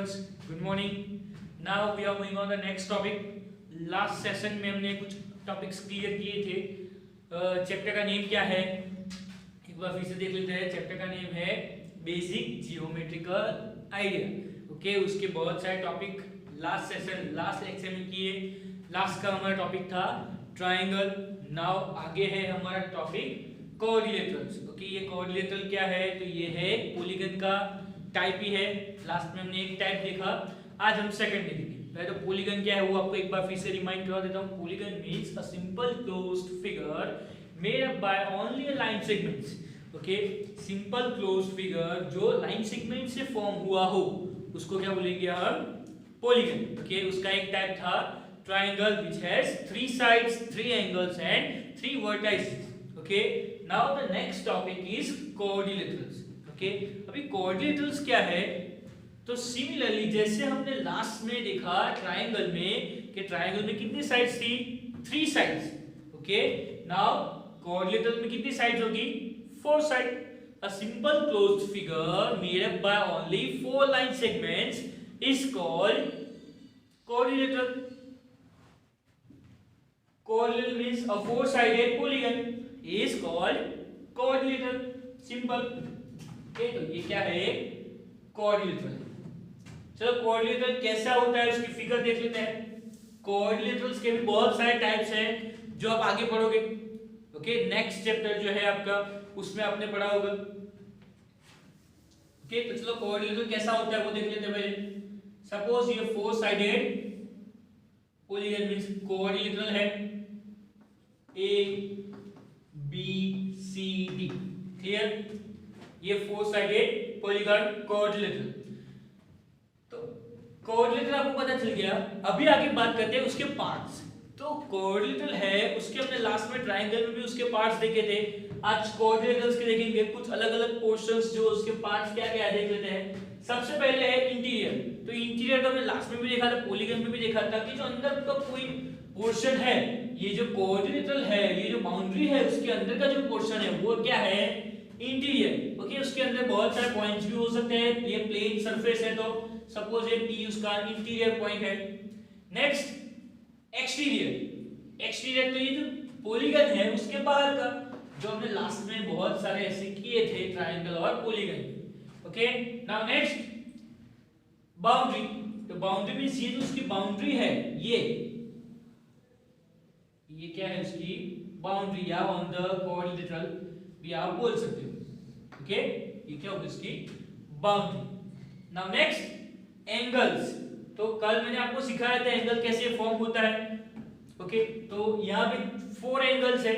students, good morning. Now we are moving on the next topic. Last session में हमने कुछ topics clear किए थे. चैप्टर का नेम क्या है एक बार फिर से देख लेते हैं. चैप्टर का नेम है बेसिक जियोमेट्रिकल आइडिया. ओके, उसके बहुत सारे topic last session last lecture में किए. लास्ट का हमारा टॉपिक था ट्राइंगल. नाउ आगे है हमारा टॉपिक कोऑर्डिनेटर्स. ओके, ये कोऑर्डिनेटर क्या है? तो ये है पॉलीगन का टाइप ही है. लास्ट में हमने एक टाइप देखा, आज हम सेकंड देखेंगे. पहले तो पॉलीगन क्या है वो आपको एक बार फिर से रिमाइंड करा देता हूँ. Polygon means a simple closed figure made up by only a line segments. Okay, simple closed figure जो लाइन सेगमेंट से फॉर्म हुआ हो उसको क्या बोलेंगे हम? पॉलीगन. ओके, उसका एक टाइप था triangle which has 3 sides, 3 angles and 3 vertices. Okay, now the next topic is coordinators. Okay, अभी कोऑर्डिनेटर्स क्या है? तो सिमिलरली जैसे हमने लास्ट में देखा ट्रायंगल में कि ट्रायंगल में कितनी साइड्स थी? 3 साइड्स. ओके, नाउ कोऑर्डिनेटर में कितनी साइड्स होगी? 4 side. A simple closed figure made up by only 4 line segments is called coordinator. Coordinator means a 4 sided polygon is called coordinator. Simple. Okay, तो ये क्या है? कोऑर्डिनेटर. चलो coordinator कैसा होता है उसकी फिगर देख लेते हैं. कोऑर्डिनेटर्स के भी बहुत सारे टाइप्स हैं जो आप आगे पढ़ोगे. ओके, नेक्स्ट चैप्टर जो है आपका उसमें आपने पढ़ा होगा. ओके, तो चलो कोऑर्डिनेटर कैसा होता है वो देख लेते हैं पहले. सपोज ये 4 साइडेड पॉलीगन मींस कोऑर्डिनेटर है A B C D. Clear? ये 4 साइडेड पॉलीगन कोऑर्डिनेटर. तो कोऑर्डिनेटर आपको पता चल गया. अभी आगे बात करते हैं उसके पार्ट्स. तो कोऑर्डिनेटर है उसके हमने लास्ट में ट्रायंगल में भी उसके पार्ट्स देखे थे. आज कोऑर्डिनेटर्स के देखेंगे कुछ अलग अलग पोर्शंस जो उसके पार्ट्स क्या क्या है देख लेते हैं. सबसे पहले है इंटीरियर. तो इंटीरियर तो हमने लास्ट में भी देखा था, पॉलीगन में भी देखा था कि जो अंदर का कोई पोर्शन है, ये जो कोऑर्डिनेटर है, ये जो बाउंड्री है उसके अंदर का जो पोर्शन है वो क्या है? इंटीरियर. ओके, उसके अंदर बहुत सारे पॉइंट्स भी हो सकते हैं. ये प्लेन सरफेस है तो सपोज ये P उसका इंटीरियर पॉइंट है. Next exterior. एक्सटीरियर तो ये जो पॉलीगन है उसके बाहर का, जो हमने लास्ट में बहुत सारे ऐसे किए थे ट्रायंगल और polygon. Okay, now next boundary. तो बाउंड्री मींस ये जो उसकी बाउंड्री है ये क्या है? उसकी बाउंड्री या ऑन द कोऑर्डिनेटर भी आप बोल सकते हो. ओके, ये क्या होगी? इसकी बाउंड्री. Now next angles. तो कल मैंने आपको सिखाया था एंगल कैसे फॉर्म होता है. ओके, तो यहाँ पे 4 एंगल्स है.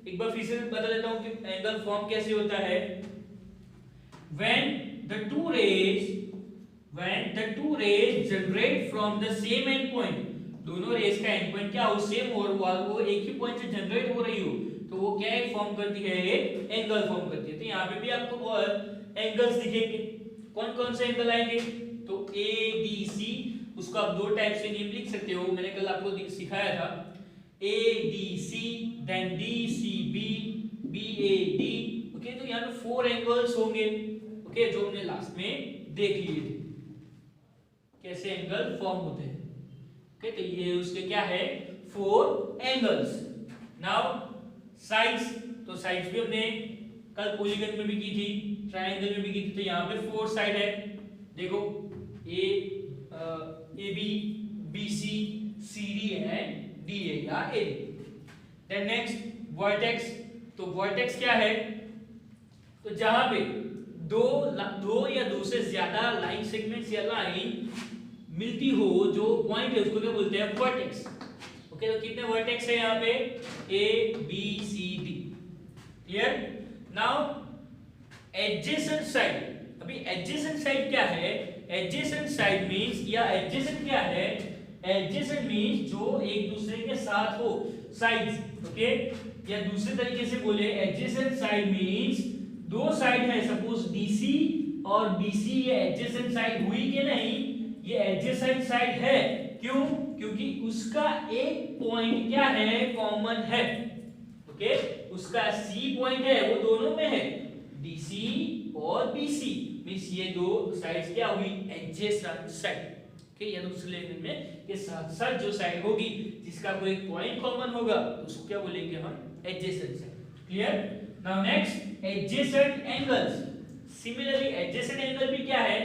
एक बार फिर से बता देता हूँ कि एंगल फॉर्म कैसे होता है. when the two rays generate from the same end point, दोनों रेस का एंड पॉइंट क्या हो? सेम और वो एक ही पॉइंट से जनरेट हो रही हो तो वो क्या फॉर्म करती है? एंगल फॉर्म करती है. तो यहाँ पे भी आपको बहुत एंगल्स दिखेंगे. कौन कौन से एंगल आएंगे? तो ए बी सी. उसको आप 2 टाइप से नेम लिख सकते हो. मैंने कल आपको सिखाया था A D C, then D C B, B A D. Okay, तो यहाँ पे 4 एंगल्स होंगे. ओके, जो हमने लास्ट में देख लिए थे कैसे एंगल फॉर्म होते हैं. ओके, तो ये उसके क्या है? 4 एंगल्स. Now sides. तो साइड्स भी हमने कल पॉलीगन में भी की थी, ट्रायंगल में भी की थी. तो यहाँ पे 4 साइड है. देखो A B, B C, C D and D A या ए. Then next vertex. तो वर्टेक्स क्या है? तो जहां पे दो या दो से ज्यादा लाइन सेगमेंट्स या लाइन मिलती हो, जो पॉइंट है उसको क्या बोलते हैं? वर्टेक्स. ओके, तो कितने वर्टेक्स है यहाँ पे? A B C D. Clear? Now adjacent side. अभी एडजेसेंट साइड क्या है? एडजेसेंट साइड मींस या एडजेसेंट क्या है? एडजेसेंट मींस जो एक दूसरे के साथ हो, साइड्स. ओके, या दूसरे तरीके से बोले एडजेसेंट साइड मींस 2 साइड है. सपोज डीसी और बीसी ये एडजेसेंट साइड हुई कि नहीं? ये एडजेसेंट साइड है. क्यों? क्योंकि उसका एक पॉइंट क्या है? कॉमन है. ओके, उसका सी पॉइंट है वो दोनों में है, डीसी और बीसी. मींस ये दो साइड्स क्या हुई एडजेसेंट साइड। ओके, या दूसरे लैंग्वेज में ये साथ साथ जो साइड होगी जिसका कोई पॉइंट कॉमन होगा उसको क्या बोलेंगे हम adjacent side. Clear. Now next adjacent angles. Similarly adjacent angle भी क्या है,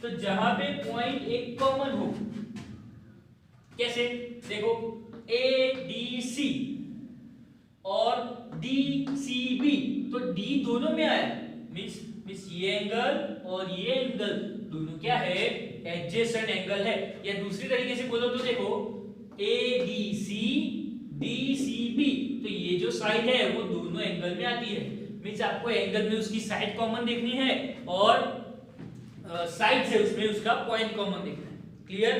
तो जहां पे पॉइंट एक कॉमन हो। कैसे, देखो ADC और DCB, तो D दोनों में आया, मींस ये एंगल और ये एंगल दोनों क्या है एडजेसेंट एंगल है। या दूसरी तरीके से बोलो तो देखो ADC DCB, तो ये जो साइड है वो दोनों एंगल में आती है। मींस आपको एंगल में उसकी साइड कॉमन देखनी है और साइड से उसमें उसका पॉइंट कॉमन देखना है। क्लियर।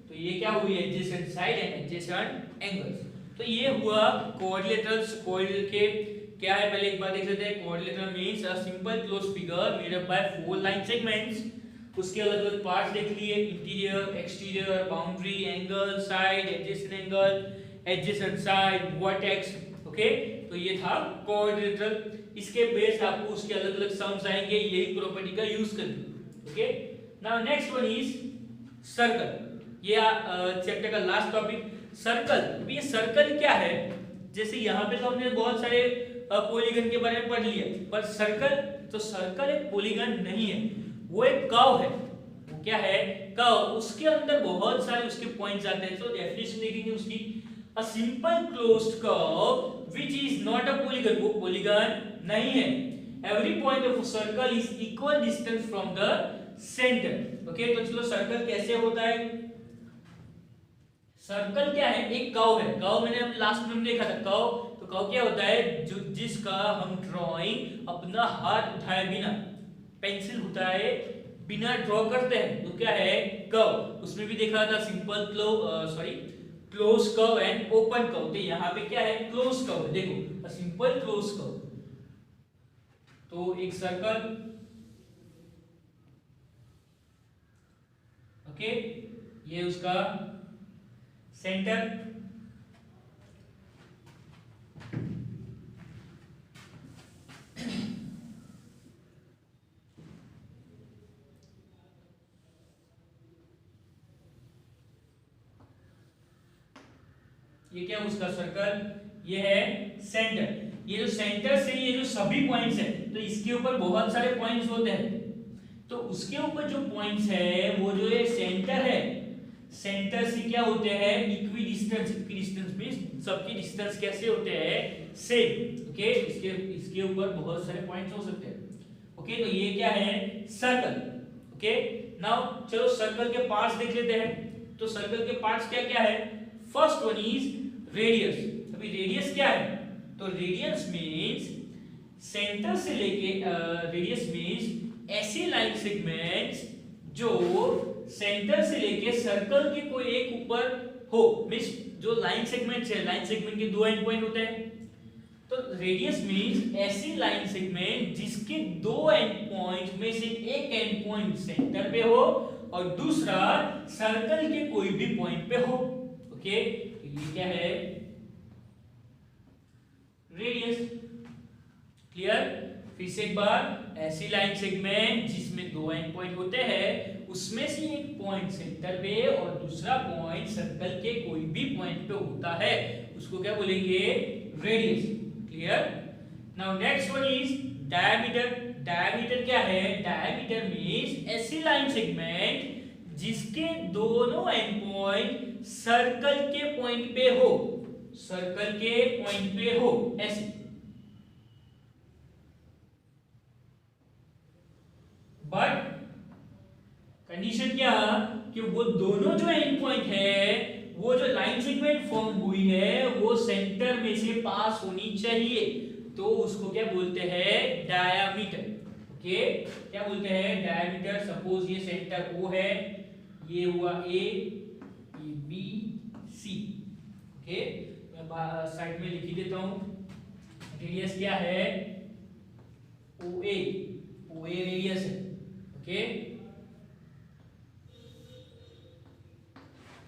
तो ये क्या हुई adjacent side and adjacent angles. तो ये हुआ कोऑर्डिनेटर्स। कोऑर्डिनेट के क्या है पहले एक बार देख लेते हैं। Coordinator means a simple closed figure made up by 4 line segments. उसके अलग अलग पार्ट्स देख लिए, interior, exterior, boundary, angle, side, adjacent angle, adjacent side, vertex. Okay, तो ये था कोऑर्डिनेटर। इसके बेस आपको उसके अलग अलग सम्स आएंगे, यही प्रॉपर्टी का यूज करके। Okay, now next one is circle. ये चैप्टर का लास्ट टॉपिक सर्कल। ये सर्कल क्या है, जैसे यहाँ पे तो हमने बहुत सारे पॉलीगन के बारे में पढ़ लिया, पर सर्कल, तो सर्कल एक पॉलीगन नहीं है, वो एक कर्व है। वो क्या है कर्व, उसके अंदर बहुत सारे उसके पॉइंट्स आते हैं। तो डेफिनेशन देखेंगे उसकी, a simple closed curve which is not a polygon, वो पॉलीगन नहीं है। Every point of circle is equal distance from the centre. Okay, तो चलो सर्कल कैसे होता है। सर्कल क्या है, एक कर्व है। कर्व मैंने अब लास्ट में देखा था कर्व। तो कर्व क्या होता है, जो जिसका हम ड्राइंग अपना हाथ उठाए बिना, पेंसिल उठाए बिना ड्रॉ करते हैं, तो क्या है कर्व। उसमें भी देखा था simple close curve and open curve. तो यहाँ पे क्या है क्लोज कर्व। देखो सिंपल क्लोज कर्व, तो एक सर्कल। ओके, ये उसका सेंटर। ये क्या उसका सर्कल, ये है सेंटर। ये जो सेंटर से ये जो सभी पॉइंट्स है, तो इसके ऊपर बहुत सारे पॉइंट्स होते हैं। तो उसके ऊपर जो पॉइंट्स है वो जो ये सेंटर है, सेंटर से क्या होते हैं equi distance. Equi distance means सबकी डिस्टेंस कैसे होते हैं सेम। ओके, इसके ऊपर बहुत सारे पॉइंट्स हो सकते हैं। ओके, तो ये क्या है सर्कल। ओके, नाउ चलो सर्कल के पार्ट्स देख लेते हैं। तो सर्कल के पार्ट्स क्या क्या है। First one is radius. अभी रेडियस क्या है, तो रेडियस मींस सेंटर से लेके रेडियस मींस ऐसे लाइन सेगमेंट्स जो सेंटर से लेके सर्कल के कोई एक ऊपर हो। मींस जो लाइन सेगमेंट्स है, लाइन सेगमेंट के दो एंड पॉइंट होते हैं। तो रेडियस मींस ऐसी लाइन सेगमेंट जिसके दो एंड पॉइंट में से एक एंड पॉइंट सेंटर पे हो और दूसरा सर्कल के कोई भी पॉइंट पे हो। ओके, तो ये क्या है रेडियस। क्लियर। फिर से एक बार, ऐसी लाइन सेगमेंट जिसमें दो एंड पॉइंट होते हैं, उसमें से एक पॉइंट सेंटर पे और दूसरा पॉइंट सर्कल के कोई भी पॉइंट पे होता है, उसको क्या बोलेंगे radius. Clear. Now next one is diameter. Diameter क्या है, डायमीटर मींस ऐसी लाइन सेगमेंट जिसके दोनों एंड पॉइंट सर्कल के पॉइंट पे हो, सर्कल के पॉइंट पे हो ऐसे। बट कंडीशन क्या कि वो दोनों जो एंड पॉइंट है, वो जो लाइन सेगमेंट फॉर्म हुई है वो सेंटर में से पास होनी चाहिए, तो उसको क्या बोलते हैं डायामीटर। ओके, क्या बोलते हैं डायामीटर। सपोज ये सेंटर O है, ये हुआ A, ये B, C। ओके, मैं साइड में लिख ही देता हूं। रेडियस क्या है OA, OA रेडियस है। ओके,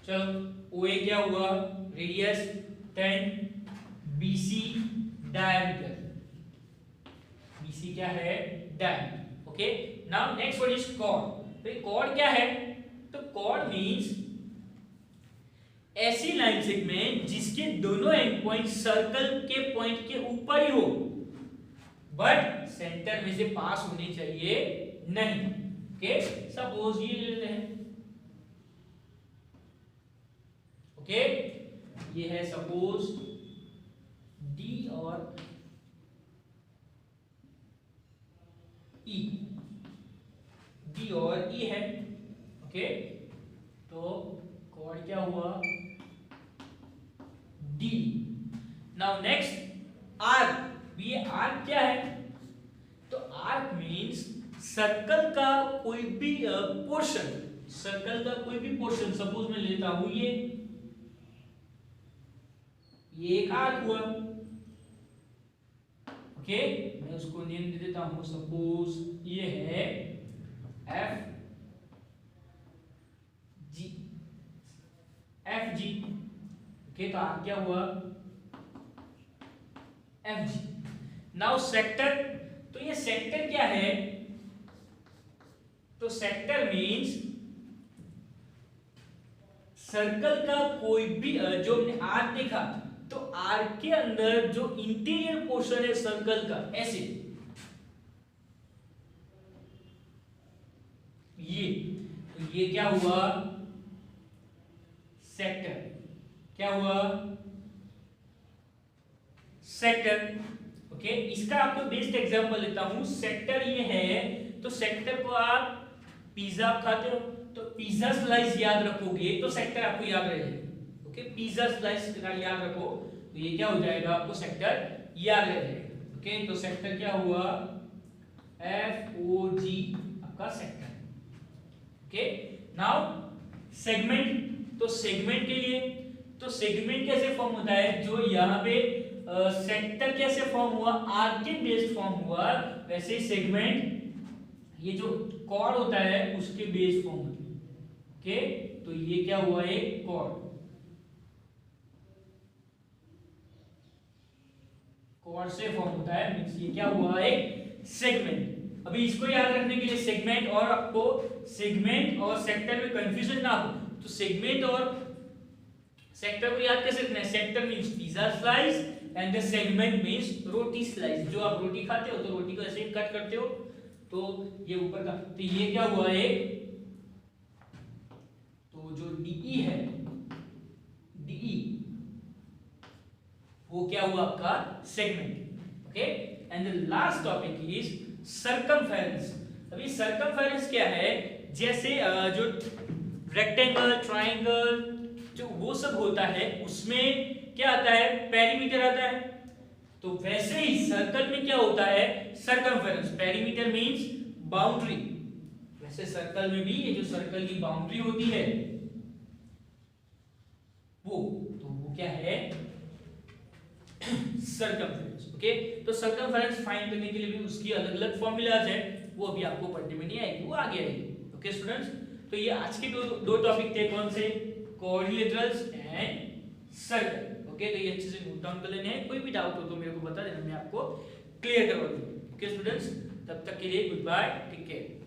चलो OA क्या हुआ रेडियस 10, BC डायमीटर। BC क्या है diameter. Okay, now next word is chord. तो कॉर्ड क्या है? तो कॉर्ड मींस ऐसी लाइन सेगमेंट जिसके दोनों एंड पॉइंट सर्कल के पॉइंट के ऊपर ही हो, बट सेंटर में से पास होने चाहिए नहीं। ओके, सपोज ये ले लेते हैं। ओके, ये है सपोज डी और ई, डी और ई है। ओके, तो कॉर्ड क्या हुआ? डी। Now next arc. ये आर्क क्या है? तो आर्क मींस सर्कल का कोई भी पोर्शन, सर्कल का कोई भी पोर्शन, सपोज मैं लेता हूं ये एक आर्क हुआ। ओके, मैं उसको नेम दे देता हूं, सपोज ये है F G, F G. Okay, तो आर्क क्या हुआ? F G. Now sector. तो ये सेक्टर क्या है? तो सेक्टर मींस सर्कल का कोई भी जो हमने आर्क देखा, तो आर्क के अंदर जो इंटीरियर पोर्शन है सर्कल का, ऐसे ये, तो ये क्या हुआ? सेक्टर। क्या हुआ? सेक्टर। ओके, इसका आपको बेस्ट एग्जांपल लेता हूं। सेक्टर ये है, तो सेक्टर को आप पिज्जा खाते हो तो पिज्जा स्लाइस याद रखोगे तो सेक्टर आपको याद रहेगा। ओके, पिज्जा स्लाइस याद रखो तो ये क्या हो जाएगा? आपको सेक्टर याद रह जाएगा। ओके, तो सेक्टर क्या हुआ? एफ ओ जी, आपका सेक्टर। Okay, now segment. तो सेगमेंट के लिए, तो सेगमेंट कैसे फॉर्म होता है? जो यहाँ पे सेक्टर कैसे फॉर्म हुआ? आर्क के बेस्ड फॉर्म हुआ, वैसे ही सेगमेंट ये जो कॉर्ड होता है उसके बेस्ड फॉर्म होता है। ओके, तो ये क्या हुआ? एक कॉर्ड। कॉर्ड से फॉर्म होता है, मींस ये क्या हुआ? एक सेगमेंट। अभी इसको याद रखने के लिए सेगमेंट, और आपको सेगमेंट और सेक्टर में कंफ्यूजन ना हो तो सेगमेंट और सेक्टर को याद कैसे रखना है? Sector means pizza slice and the segment means roti slice. जो आप रोटी खाते हो तो रोटी को ऐसे कट करते हो तो ये ऊपर का, तो ये क्या हुआ? एक, तो जो डीई है, डीई वो क्या हुआ? आपका segment. Okay, and the last topic is circumference. अभी सर्कमफेरेंस क्या है? जैसे जो रेक्टेंगल, ट्रायंगल, जो वो सब होता है उसमें क्या आता है? पेरीमीटर आता है। तो वैसे ही सर्कल में क्या होता है? सर्कमफेरेंस। Perimeter means boundary. वैसे सर्कल में भी ये जो सर्कल की बाउंड्री होती है वो, तो वो क्या है? सर्कमफेरेंस। ओके, तो सर्कमफेरेंस फाइंड करने के लिए भी उसकी अलग अलग फॉर्मूलाज है, वो अभी आपको पढ़ने में नहीं आएगी, वो आगे आएगी। ओके स्टूडेंट्स, तो ये आज के दो टॉपिक थे। कौन से? Coordinators and circle. ओके, तो ये अच्छे से नोट डाउन कर लेने हैं। कोई भी डाउट हो तो मेरे को बता देना, मैं आपको क्लियर करवा दूंगा। ओके स्टूडेंट्स, तब तक के लिए गुड बाय, टेक केयर।